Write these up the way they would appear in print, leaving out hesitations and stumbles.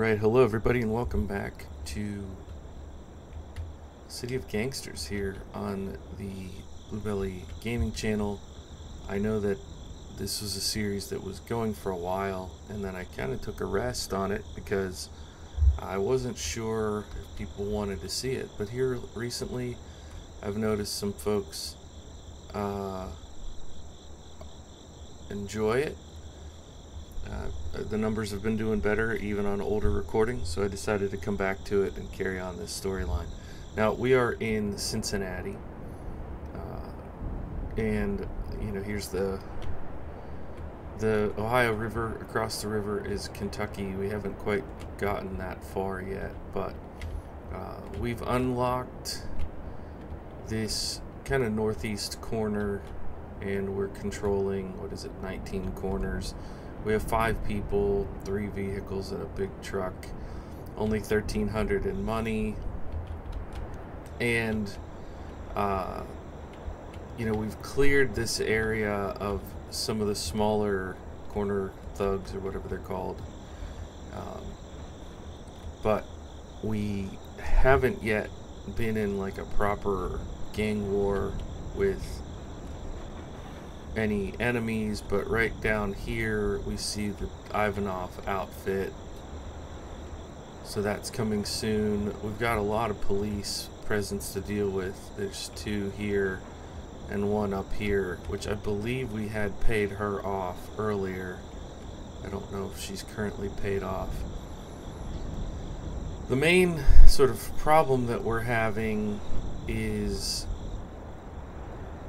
Alright, hello everybody and welcome back to City of Gangsters here on the Bluebelly Gaming channel. I know that this was a series that was going for a while, and then I kind of took a rest on it because I wasn't sure if people wanted to see it. But here recently I've noticed some folks enjoy it. The numbers have been doing better even on older recordings, so I decided to come back to it and carry on this storyline. Now, we are in Cincinnati, and you know, here's the Ohio River. Across the river is Kentucky. We haven't quite gotten that far yet, but we've unlocked this kind of northeast corner, and we're controlling, what is it, 19 corners. We have 5 people, 3 vehicles, and a big truck. Only $1,300 in money. And, you know, we've cleared this area of some of the smaller corner thugs, or whatever they're called. But we haven't yet been in, like, a proper gang war with any enemies, but right down here we see the Ivanov outfit, so that's coming soon. We've got a lot of police presence to deal with. There's 2 here and 1 up here, which I believe we had paid her off earlier. I don't know if she's currently paid off. The main sort of problem that we're having is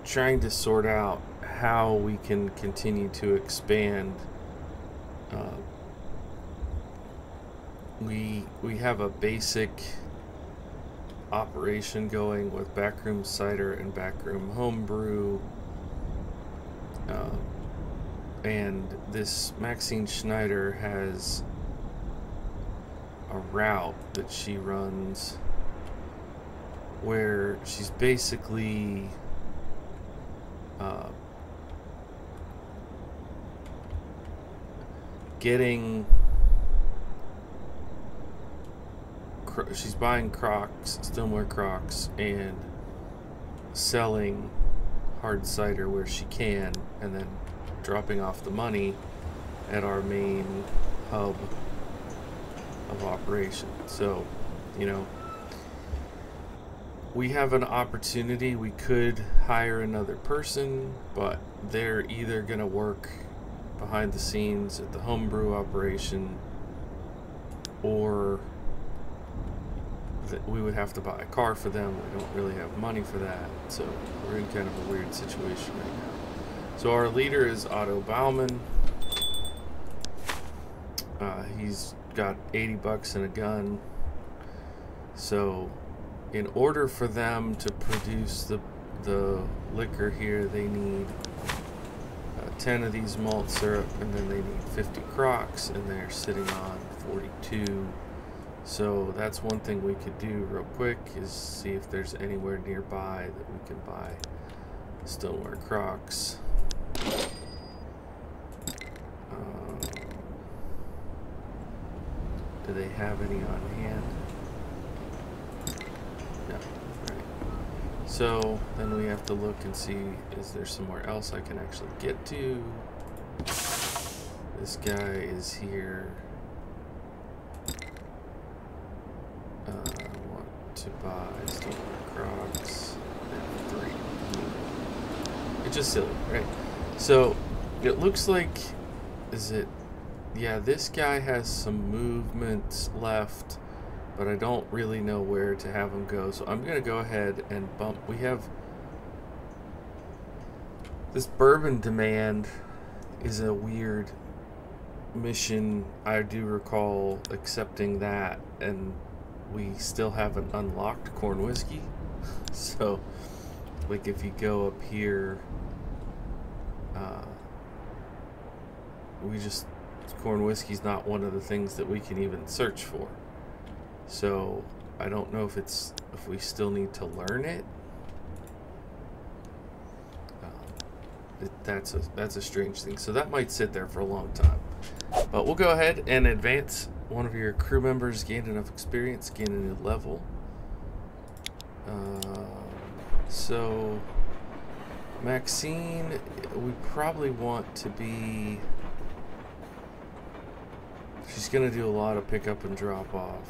trying to sort out how we can continue to expand. We have a basic operation going with backroom cider and backroom homebrew, and this Maxine Schneider has a route that she runs where she's basically she's buying Crocs, Stillmore Crocs, and selling hard cider where she can, and then dropping off the money at our main hub of operation. So, you know, we have an opportunity. We could hire another person, but they're either gonna work behind the scenes at the homebrew operation, or that we would have to buy a car for them. We don't really have money for that, so we're in kind of a weird situation right now. So our leader is Otto Bauman. He's got 80 bucks and a gun. So in order for them to produce the liquor here, they need 10 of these malt syrup, and then they need 50 Crocs, and they're sitting on 42. So that's one thing we could do real quick, is see if there's anywhere nearby that we can buy Stillmore Crocs. Do they have any on hand? No. Right. So then we have to look and see, is there somewhere else I can actually get to? This guy is here. I want to buy Stillmore Crocs. 3. It's just silly, right? So it looks like, yeah, this guy has some movement left, but I don't really know where to have him go. So I'm gonna go ahead and bump. We have this bourbon demand is a weird mission. I do recall accepting that, and we still haven't unlocked corn whiskey. So, like, if you go up here, corn whiskey's not one of the things that we can even search for. So I don't know if we still need to learn it. That's a strange thing. So that might sit there for a long time. But we'll go ahead and advance one of your crew members gained enough experience, gain a new level. So Maxine, we probably want to be... She's going to do a lot of pick up and drop off.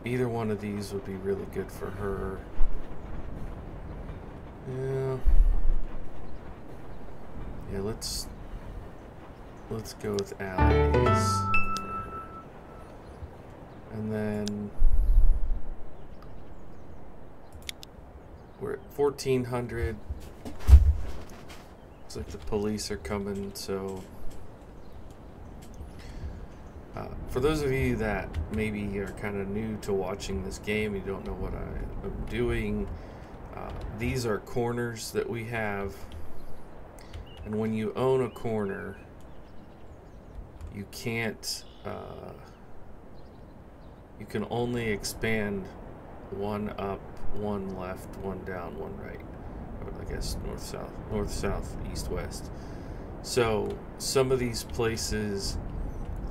Either one of these would be really good for her. Yeah, let's go with Allie's. And then we're at 1400. Looks like the police are coming, so for those of you that maybe are kind of new to watching this game, you don't know what I am doing, these are corners that we have, and when you own a corner, you can't, you can only expand one up, one left, one down, one right, or I guess north, south, east, west. So some of these places,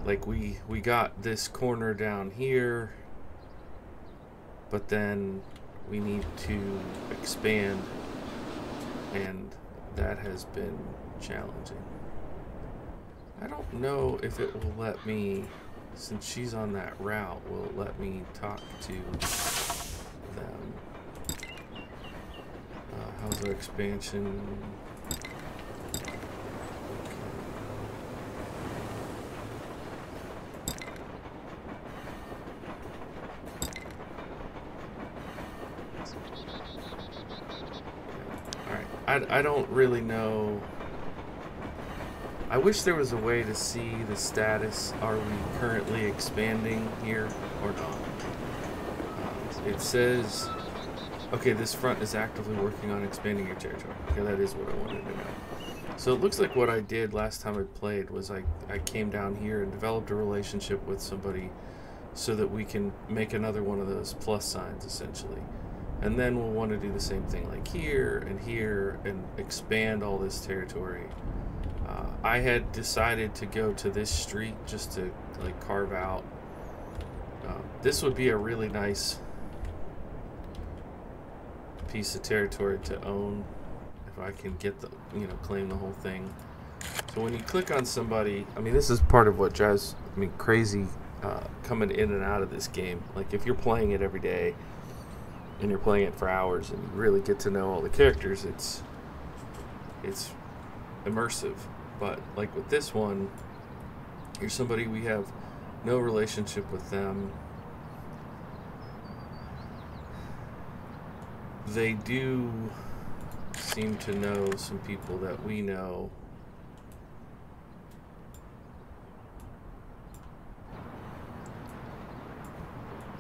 like we got this corner down here, but then we need to expand, and that has been challenging. I don't know if it will let me, since she's on that route, will it let me talk to them? How's our expansion? I don't really know. I wish there was a way to see the status. Are we currently expanding here or not? It says, okay, this front is actively working on expanding your territory. Okay, that is what I wanted to know. So it looks like what I did last time I played was I came down here and developed a relationship with somebody so that we can make another one of those plus signs, essentially. And then we'll want to do the same thing like here and expand all this territory. I had decided to go to this street just to like carve out. This would be a really nice piece of territory to own if I can get the, claim the whole thing. So when you click on somebody, I mean, this is part of what drives me crazy coming in and out of this game. Like if you're playing it every day, and you're playing it for hours and you really get to know all the characters, it's immersive. But like with this one, here's somebody we have no relationship with them. They do seem to know some people that we know.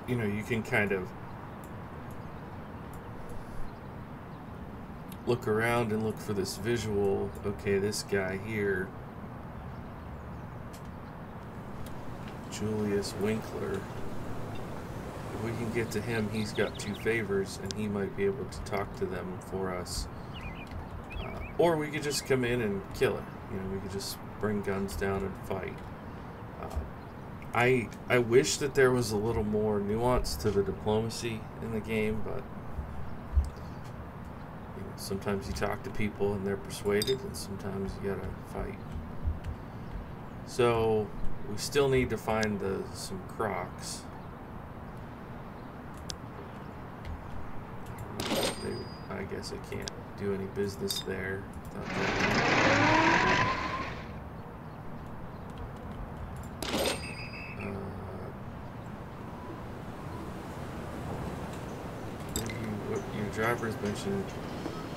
You can kind of look around and look for this visual. Okay, this guy here, Julius Winkler, if we can get to him, he's got 2 favors and he might be able to talk to them for us. Or we could just come in and kill it. We could just bring guns down and fight. I wish that there was a little more nuance to the diplomacy in the game, but sometimes you talk to people and they're persuaded, and sometimes you gotta fight. So we still need to find some Crocs. I guess I can't do any business there. Your driver's mentioned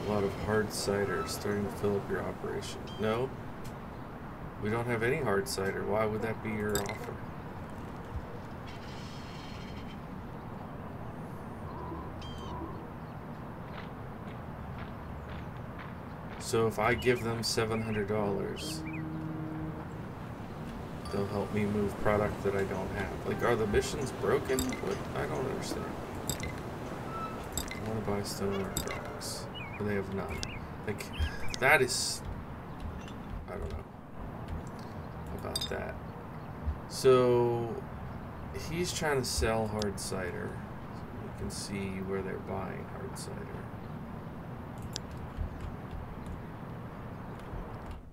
a lot of hard cider starting to fill up your operation. No, we don't have any hard cider. Why would that be your offer? So if I give them $700, they'll help me move product that I don't have. Like, are the missions broken? What? I don't understand. I want to buy stoneware products. They have none. Like, that is, I don't know about that. So he's trying to sell hard cider. So you can see where they're buying hard cider.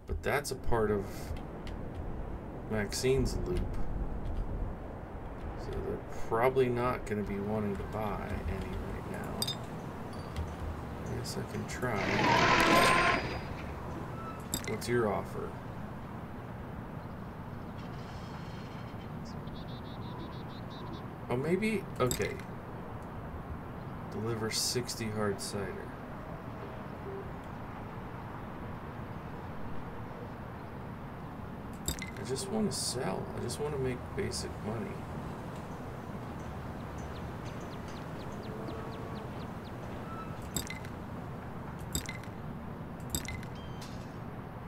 But that's a part of Maxine's loop. So they're probably not going to be wanting to buy any right now. I guess I can try. What's your offer? Oh, maybe, okay. Deliver 60 hard cider. I just want to sell. I just want to make basic money.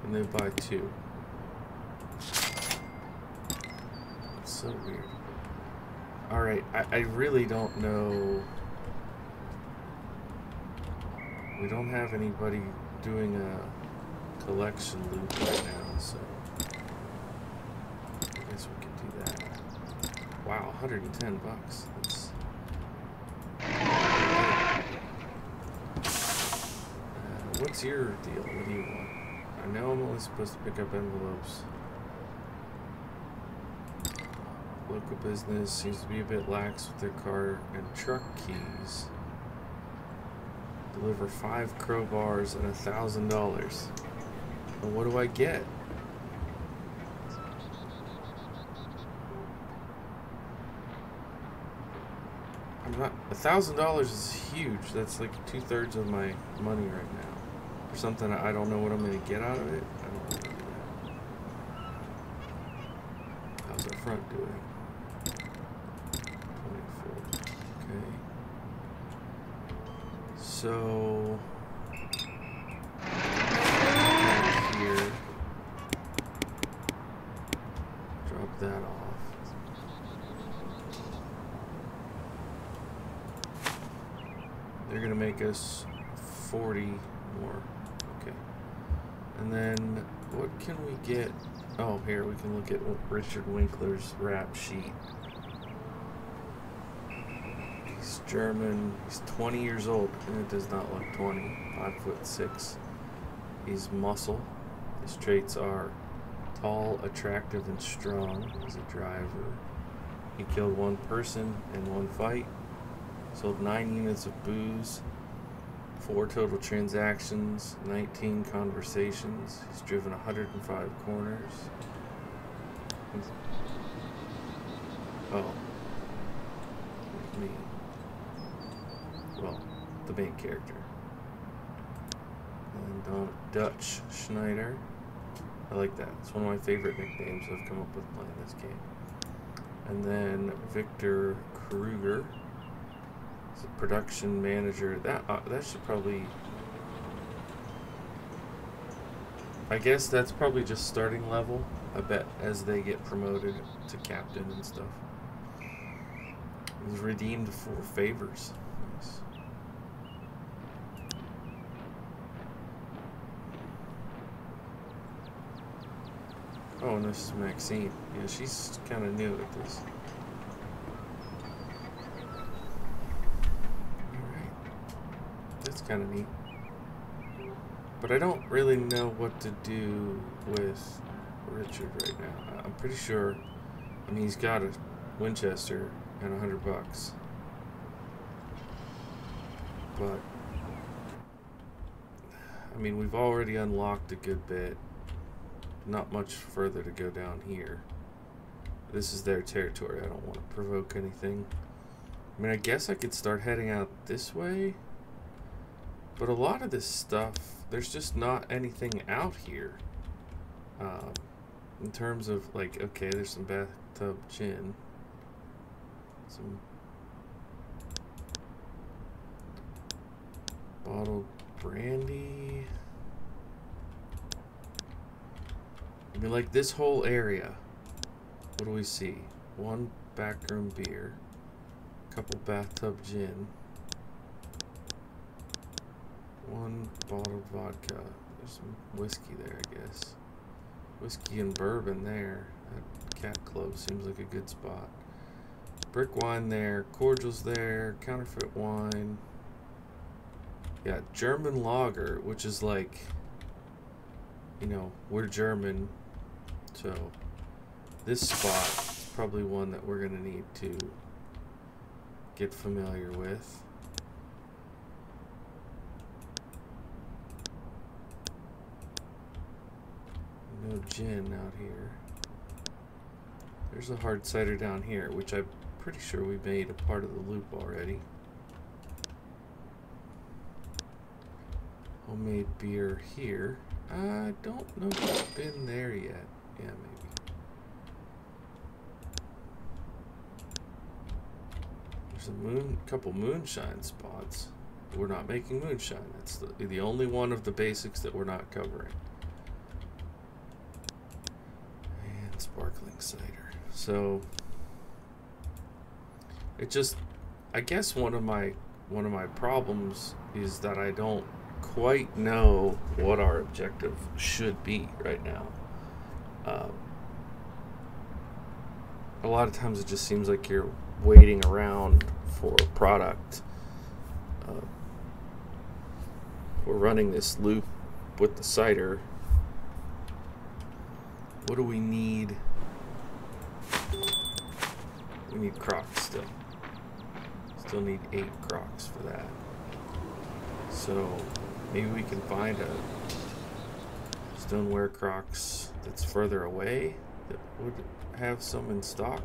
And they buy 2. It's so weird. Alright, I really don't know. We don't have anybody doing a collection loop right now, so I guess we could do that. Wow, 110 bucks. That's what's your deal? What do you want? I know I'm only supposed to pick up envelopes. Local business seems to be a bit lax with their car and truck keys. Deliver 5 crowbars and $1,000. And what do I get? I'm not. $1,000 is huge. That's like 2/3 of my money right now. For something I don't know what I'm going to get out of it. I don't want to do that. How's our front doing? 24. Okay. So here, drop that off. They're gonna make us 40 more. Okay. And then what can we get? Oh, here we can look at Richard Winkler's rap sheet. He's German. He's 20 years old, and it does not look 20. 5'6". He's muscle. His traits are tall, attractive, and strong. He's a driver. He killed 1 person in 1 fight. Sold 9 units of booze. 4 total transactions. 19 conversations. He's driven 105 corners. Oh. Me. Well, the main character. And Dutch Schneider. I like that. It's one of my favorite nicknames I've come up with playing this game. And then Victor Kruger. He's a production manager. That should probably... I guess that's probably just starting level. I bet as they get promoted to captain and stuff. He's redeemed 4 favors. Nice. Oh, and this is Maxine. Yeah, she's kind of new at this. Alright. That's kind of neat. But I don't really know what to do with Richard right now. I'm pretty sure... I mean, he's got a Winchester and $100 bucks. But... I mean, we've already unlocked a good bit. Not much further to go down here. This is their territory. I don't want to provoke anything. I mean, I guess I could start heading out this way. But a lot of this stuff, there's just not anything out here. In terms of, like, okay, there's some bathtub gin. Some bottled brandy. I mean, like, this whole area, what do we see? 1 backroom beer, a couple bathtub gin, 1 bottled vodka. There's some whiskey there, I guess. Whiskey and bourbon there. That Cat Club seems like a good spot. Brick wine there, cordials there, counterfeit wine. Yeah, German lager, which is like, you know, we're German, so this spot is probably one that we're gonna need to get familiar with. No gin out here. There's a hard cider down here, which I'm pretty sure we made a part of the loop already. Homemade beer here. I don't know if I've been there yet. Yeah, maybe. There's a couple moonshine spots. We're not making moonshine. That's the only one of the basics that we're not covering. And sparkling cider. So it just, I guess one of my problems is that I don't quite know what our objective should be right now. A lot of times it just seems like you're waiting around for a product. We're running this loop with the cider. What do we need? We need Crocs still. Still need 8 Crocs for that. So maybe we can find a stoneware Crocs that's further away that would have some in stock.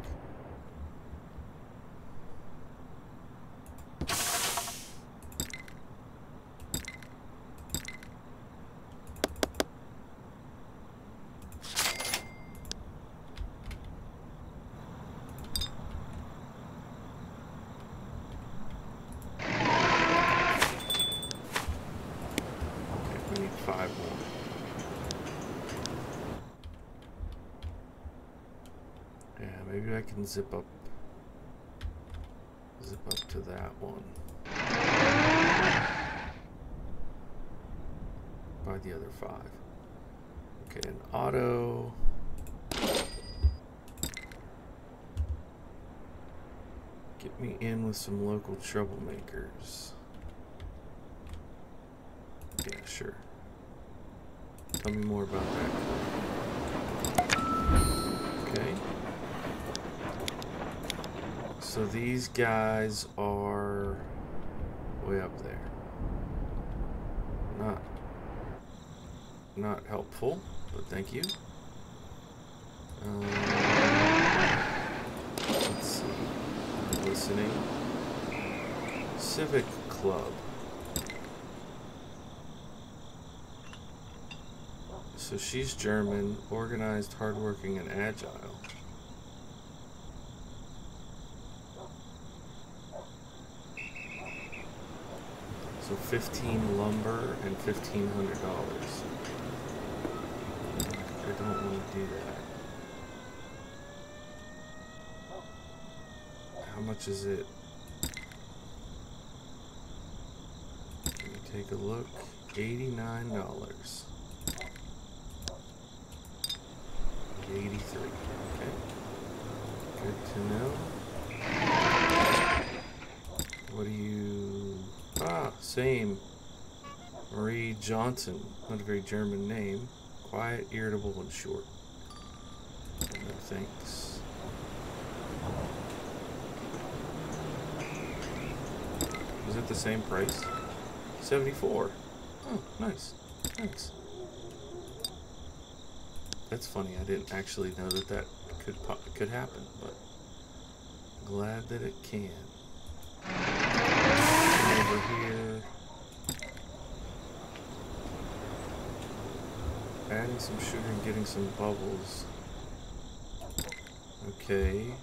Zip up to that one. Buy the other 5. Okay, an Otto. Get me in with some local troublemakers. Yeah, sure. Tell me more about that. Okay. So these guys are way up there. Not helpful, but thank you. Let's see. Listening. Civic Club. So she's German, organized, hardworking, and agile. So 15 lumber and $1,500. I don't want to do that. How much is it? Let me take a look. $89. 83. Okay. Good to know. What do you... Ah, same. Marie Johnson. Not a very German name. Quiet, irritable, and short. No thanks. Is it the same price? 74. Oh, nice. Thanks. That's funny. I didn't actually know that could happen, but glad that it can. Over here, adding some sugar and getting some bubbles. Okay.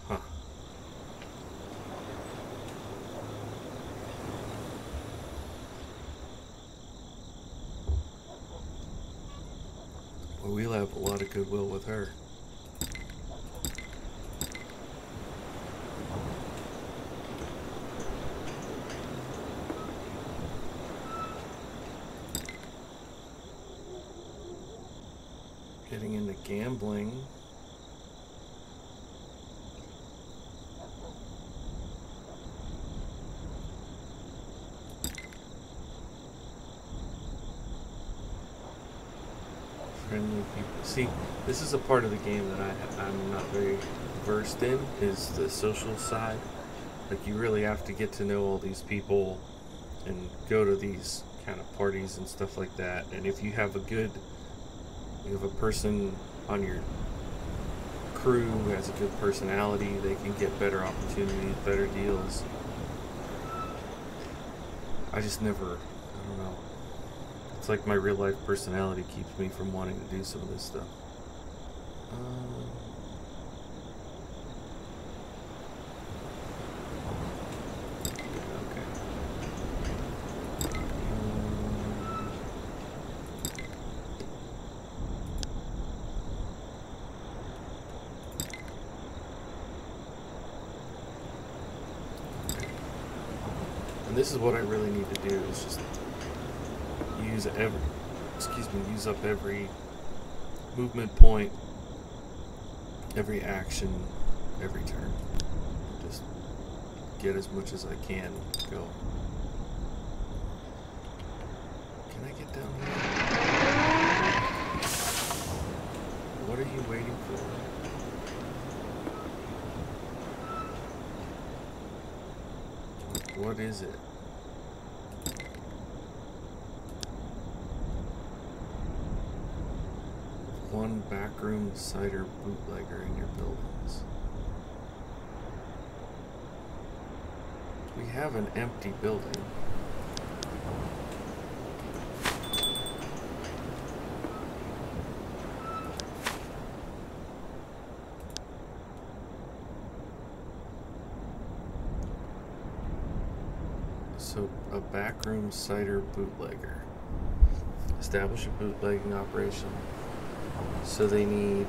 Huh. Well, we'll have a lot of goodwill with her. gambling. Friendly people. See, this is a part of the game that I'm not very versed in, is the social side. Like, you really have to get to know all these people and go to these kind of parties and stuff like that. And if you have a person on your crew who has a good personality, they can get better opportunities, better deals. I just never, I don't know. It's like my real life personality keeps me from wanting to do some of this stuff. And this is what I really need to do, is just use up every movement point, every action, every turn. Just get as much as I can go. Can I get down here? What are you waiting for? What is it? One backroom cider bootlegger in your buildings. We have an empty building. So, a backroom cider bootlegger. Establish a bootlegging operation. So they need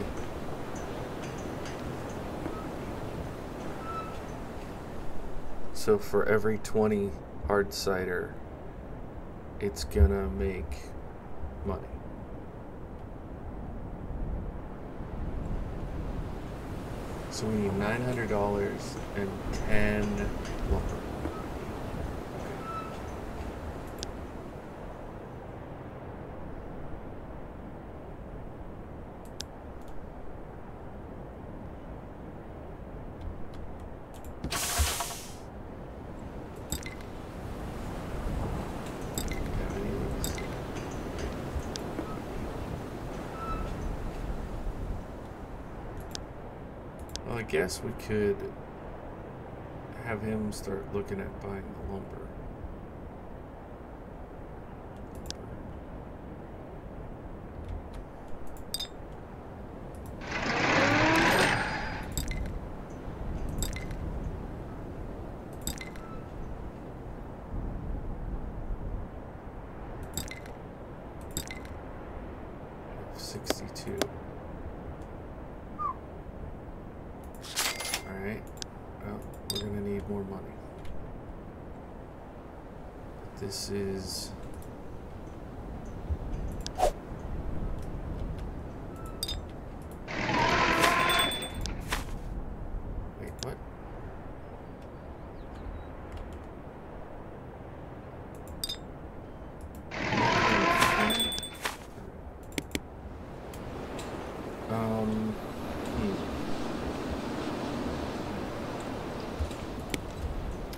for every 20 hard cider, it's gonna make money. So we need $900 and 10 lumber. I guess we could have him start looking at buying the lumber. This is wait, what?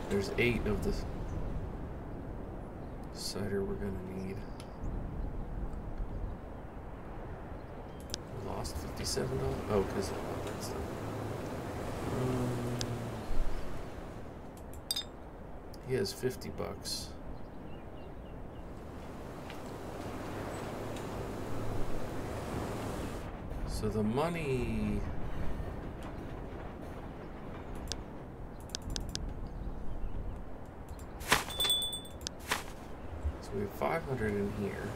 There's 8 of this cider we're gonna need. We lost $57. Oh, because of all that stuff. He has $50. So the money. We have 500 in here.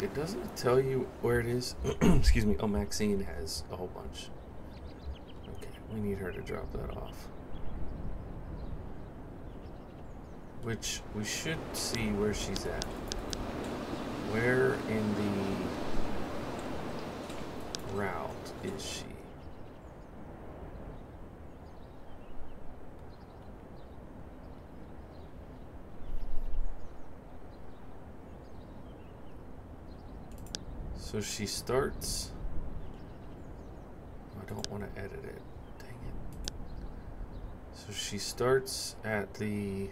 It doesn't tell you where it is. Excuse me. Oh, Maxine has a whole bunch. Okay, we need her to drop that off. Which we should see where she's at. Where in the route is she? So she starts. I don't want to edit it. Dang it. So she starts at the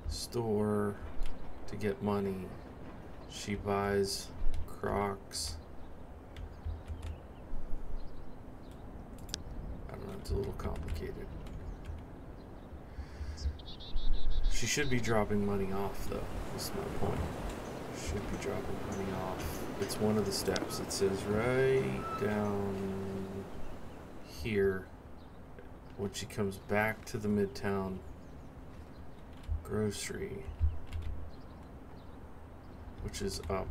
store to get money. She buys Crocs. I don't know, it's a little complicated. She should be dropping money off, though. That's my point. Should be dropping money off. It's one of the steps. It says right down here when she comes back to the Midtown grocery, which is up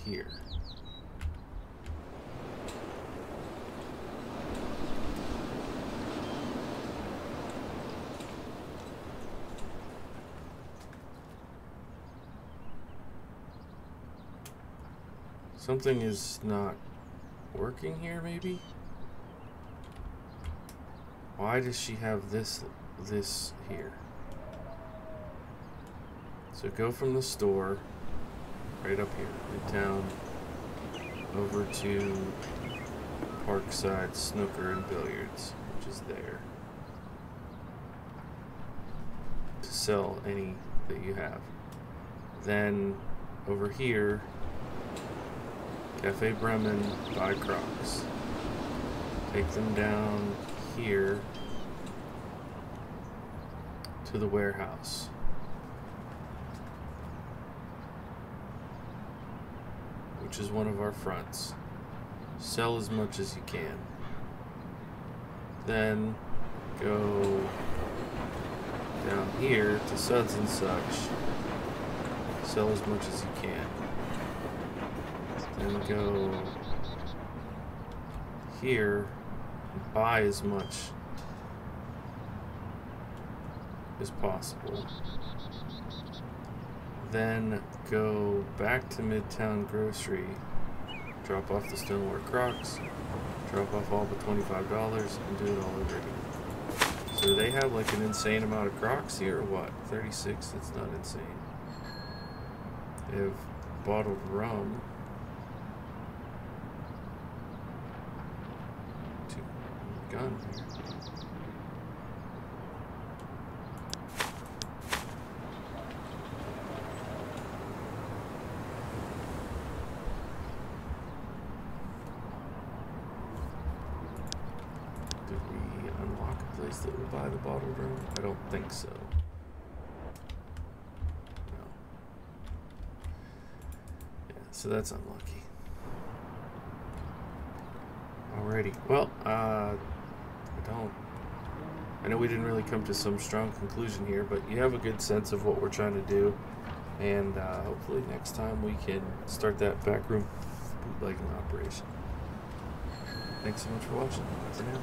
here. Something is not working here, maybe? Why does she have this here? So go from the store, right up here, Midtown, over to Parkside Snooker and Billiards, which is there, to sell any that you have. Then over here, Cafe Bremen, buy Crocs. Take them down here to the warehouse. Which is one of our fronts. Sell as much as you can. Then go down here to Suds and Such. Sell as much as you can. Then go here and buy as much as possible. Then go back to Midtown Grocery, drop off the Stoneware Crocs, drop off all but $25, and do it all over again. So they have like an insane amount of Crocs here, or what? 36? That's not insane. They have bottled rum. Gun here. Did we unlock a place that will buy the bottled rum? I don't think so. No. Yeah, so that's unlucky. Alrighty. Well, I know we didn't really come to some strong conclusion here, but you have a good sense of what we're trying to do, and hopefully next time we can start that backroom bootlegging operation. Thanks so much for watching. Bye for now.